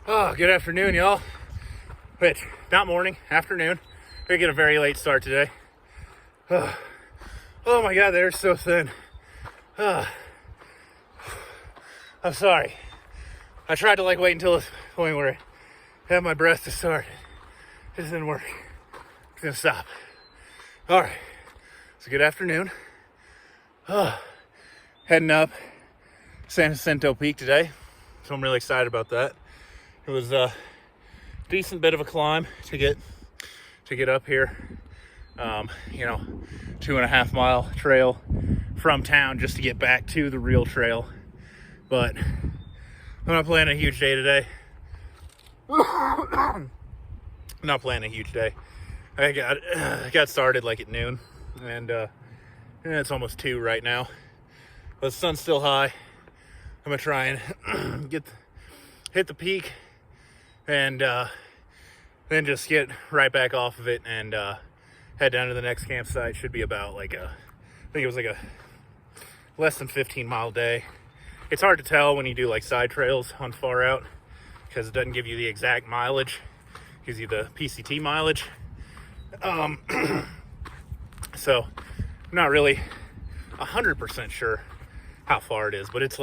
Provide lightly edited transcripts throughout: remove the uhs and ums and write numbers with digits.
Oh, good afternoon, y'all. Wait, not morning, afternoon. We get a very late start today. Oh my God, they're so thin. I'm sorry. I tried to wait until the point where I have my breath to start. It just didn't work. It's gonna stop. All right. So good afternoon. Heading up San Jacinto Peak today. So I'm really excited about that. It was a decent bit of a climb to get up here. 2.5 mile trail from town just to get back to the real trail. But I'm not planning a huge day today. I'm not planning a huge day. I got started at noon, and it's almost 2 right now. But the sun's still high. I'm gonna try and hit the peak, and then just get right back off of it and head down to the next campsite. Should be about I think it was a less than 15-mile day. It's hard to tell when you do side trails on far out because it doesn't give you the exact mileage. It gives you the PCT mileage. So I'm not really 100% sure how far it is, but it's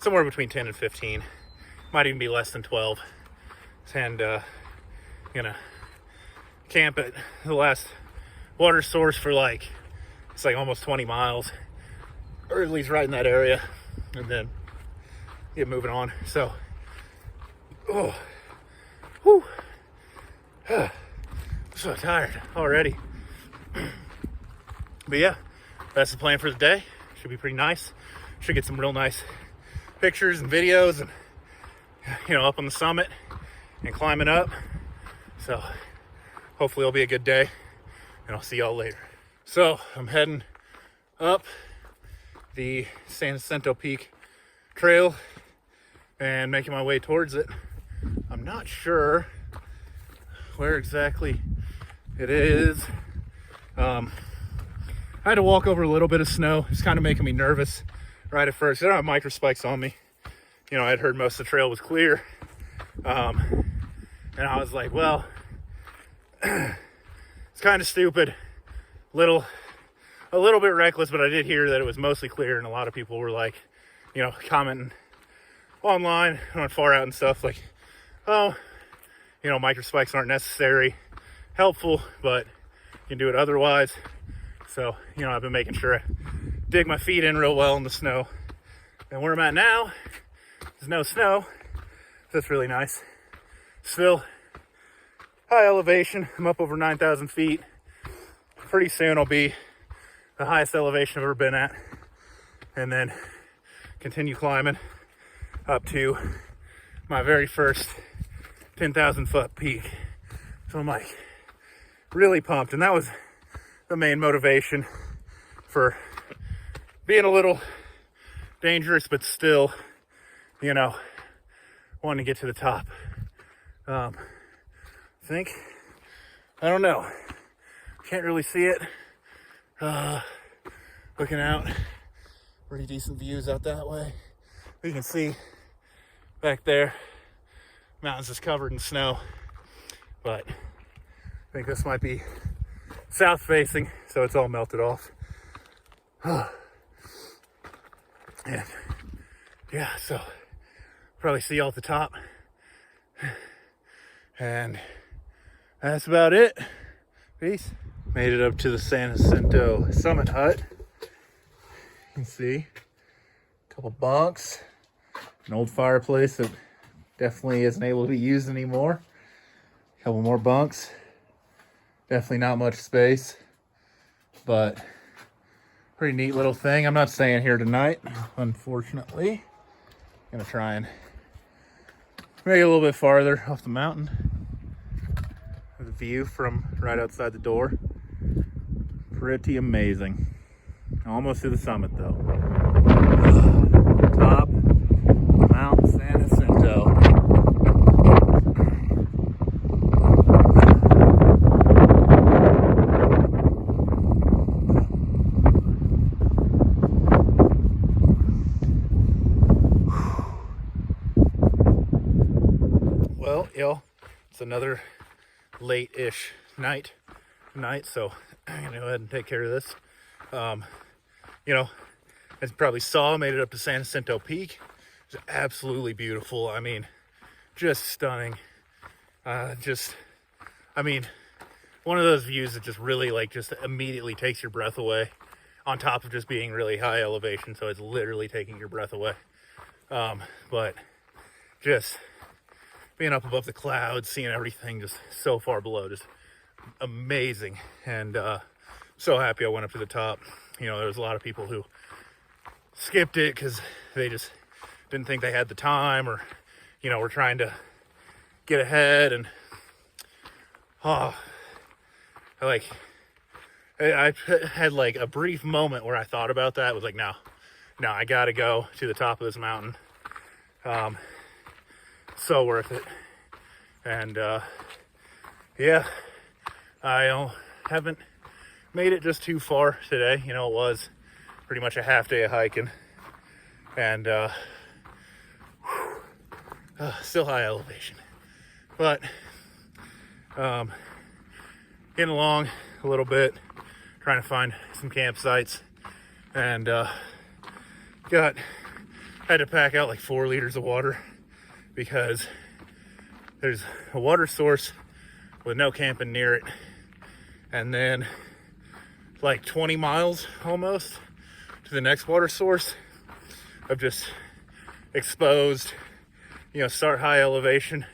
somewhere between 10 and 15. Might even be less than 12. And gonna camp at the last water source for it's almost 20 miles, or at least right in that area, and then get moving on. So I'm so tired already. But yeah, that's the plan for the day. Should be pretty nice. Should get some real nice pictures and videos, and up on the summit and climbing up. So hopefully it'll be a good day, and I'll see y'all later. So I'm heading up the San Jacinto Peak trail and making my way towards it. I'm not sure where exactly it is. I had to walk over a little bit of snow. It's kind of making me nervous right at first. I don't have micro spikes on me. I had heard most of the trail was clear. And I was like, well, it's kind of stupid. A little bit reckless, but I did hear that it was mostly clear, and a lot of people were commenting online on far out and stuff micro spikes aren't necessary, helpful, but you can do it otherwise. So, I've been making sure I dig my feet in real well in the snow. And where I'm at now, there's no snow. That's really nice. Still high elevation. I'm up over 9,000 feet. Pretty soon I'll be the highest elevation I've ever been at. And then continue climbing up to my very first 10,000 foot peak. So I'm really pumped. And that was the main motivation for being a little dangerous, but still, wanting to get to the top. I don't know. Can't really see it. Looking out, pretty decent views out that way. You can see back there, mountains just covered in snow, but I think this might be south facing, so it's all melted off. And yeah, so probably see y'all at the top. And that's about it. Peace. Made it up to the San Jacinto Summit Hut. You can see a couple bunks, an old fireplace that definitely isn't able to be used anymore. A couple more bunks. Definitely not much space, but pretty neat little thing. I'm not staying here tonight, unfortunately. Gonna try and make it a little bit farther off the mountain. The view from right outside the door, pretty amazing. Almost to the summit though. Top Mount San Jacinto. Well, y'all, it's another late-ish night, so I'm gonna go ahead and take care of this. You know, as you probably saw, made it up to San Jacinto Peak. It's absolutely beautiful. I mean, just stunning. I mean, one of those views that just really, like, just immediately takes your breath away, on top of just being really high elevation, so it's literally taking your breath away. But just being up above the clouds, seeing everything just so far below, just amazing. And so happy I went up to the top. You know, there was a lot of people who skipped it because they just didn't think they had the time, or, you know, were trying to get ahead. And I had like a brief moment where I thought about that. It was like, no, I gotta go to the top of this mountain. So worth it. And yeah, I haven't made it just too far today. You know, it was pretty much a half day of hiking, and still high elevation, but getting along a little bit, trying to find some campsites, and had to pack out like 4 liters of water because there's a water source with no camping near it, and then like 20 miles almost to the next water source of just exposed, you know, start high elevation,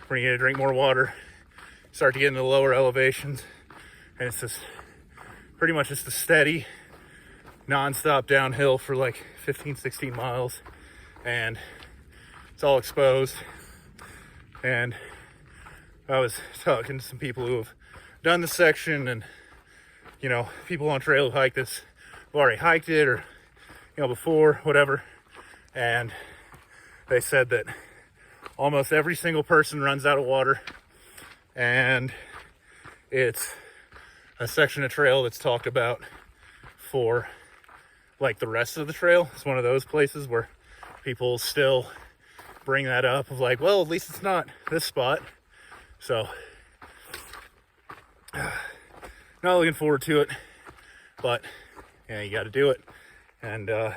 where you need to drink more water, start to get into the lower elevations, and it's just pretty much just a steady non-stop downhill for like 15-16 miles, and it's all exposed. And I was talking to some people who have done this section, and, you know, people on trail who hike this, who already hiked it, or, you know, before, whatever, and they said that almost every single person runs out of water, and it's a section of trail that's talked about for like the rest of the trail. It's one of those places where people still bring that up of like, well, at least it's not this spot. So not looking forward to it, but yeah, you got to do it. And you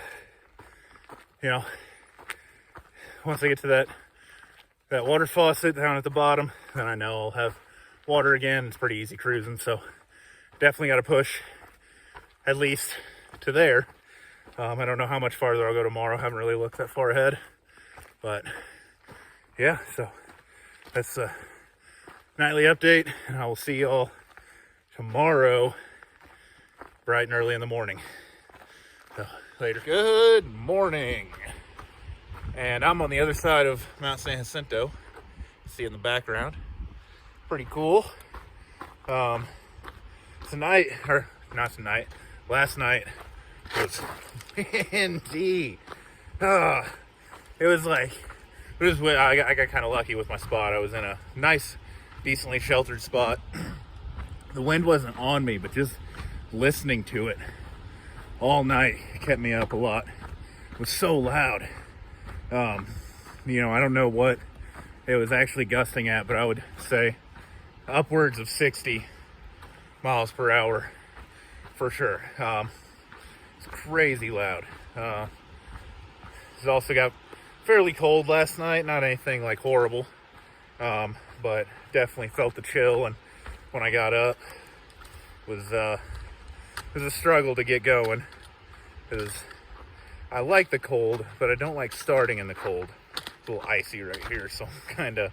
know, once I get to that water faucet down at the bottom, then I know I'll have water again. It's pretty easy cruising, so definitely got to push at least to there. I don't know how much farther I'll go tomorrow. I haven't really looked that far ahead, but yeah, so that's a nightly update, and I will see y'all tomorrow bright and early in the morning. So later. Good morning. And I'm on the other side of Mount San Jacinto. See in the background. Pretty cool. Last night was windy. I got kind of lucky with my spot. I was in a nice, decently sheltered spot. The wind wasn't on me, but just listening to it all night kept me up a lot. It was so loud. You know, I don't know what it was actually gusting at, but I would say upwards of 60 miles per hour for sure. It's crazy loud. It also got fairly cold last night, not anything like horrible, but definitely felt the chill. And when I got up, it was a struggle to get going, because I like the cold, but I don't like starting in the cold. It's a little icy right here, so I'm kind of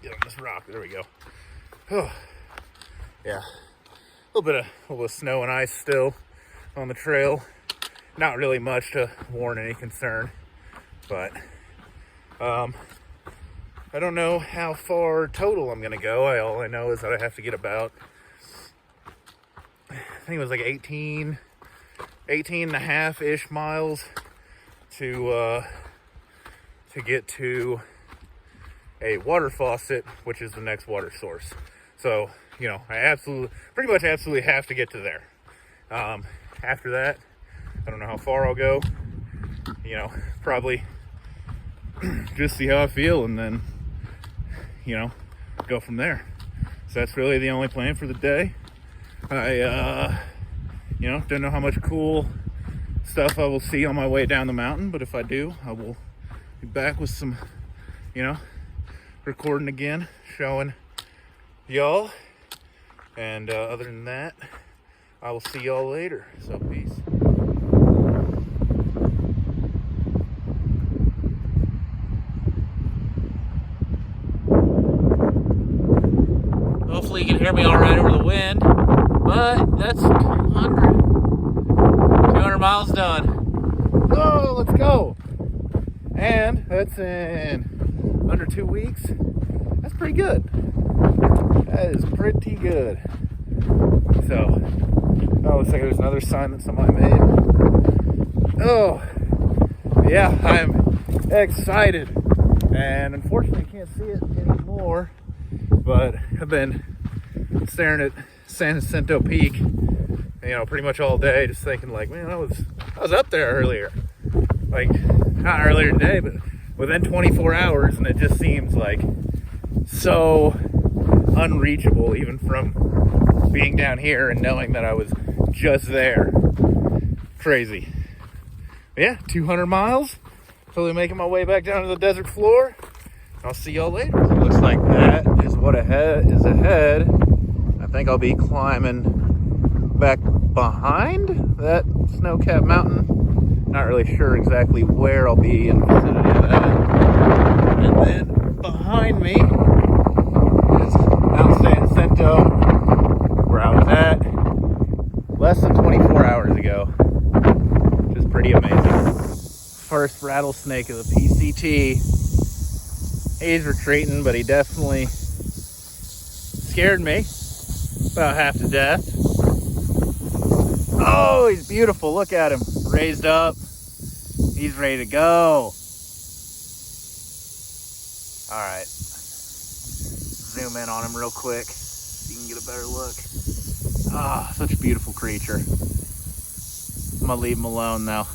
get on this rock. There we go. Oh, yeah, a little bit of snow and ice still on the trail. Not really much to warrant any concern, but I don't know how far total I'm gonna go. All I know is that I have to get about, I think it was like 18 and a half-ish miles to get to a water faucet, which is the next water source. So, you know, I pretty much absolutely have to get to there. After that, I don't know how far I'll go. You know, probably just see how I feel, and then, go from there. So that's really the only plan for the day. I, don't know how much cool stuff I will see on my way down the mountain, but if I do, I will be back with some, recording again, showing y'all. And other than that, I will see y'all later. So peace. Hopefully you can hear me all right over the wind, but that's 200 miles done. Oh, let's go. And that's in under 2 weeks. That's pretty good. That is pretty good. So, looks like there's another sign that somebody made. Oh, yeah, I'm excited. And unfortunately, I can't see it anymore. But I've been staring at San Jacinto Peak, pretty much all day, just thinking like, man, I was up there earlier. Like, not earlier today, but within 24 hours, and it just seems like so unreachable, even from being down here and knowing that I was just there. Crazy. But yeah, 200 miles. Totally making my way back down to the desert floor. I'll see y'all later. So it looks like that is what is ahead. I think I'll be climbing back behind that snow-capped mountain. Not really sure exactly where I'll be in the vicinity of that. And then behind me is Mount San Jacinto, where I was at less than 24 hours ago, which is pretty amazing. First rattlesnake of the PCT. He's retreating, but he definitely scared me about half to death. Oh, he's beautiful. Look at him. Raised up. He's ready to go. All right. Zoom in on him real quick so you can get a better look. Ah, such a beautiful creature. I'm going to leave him alone now.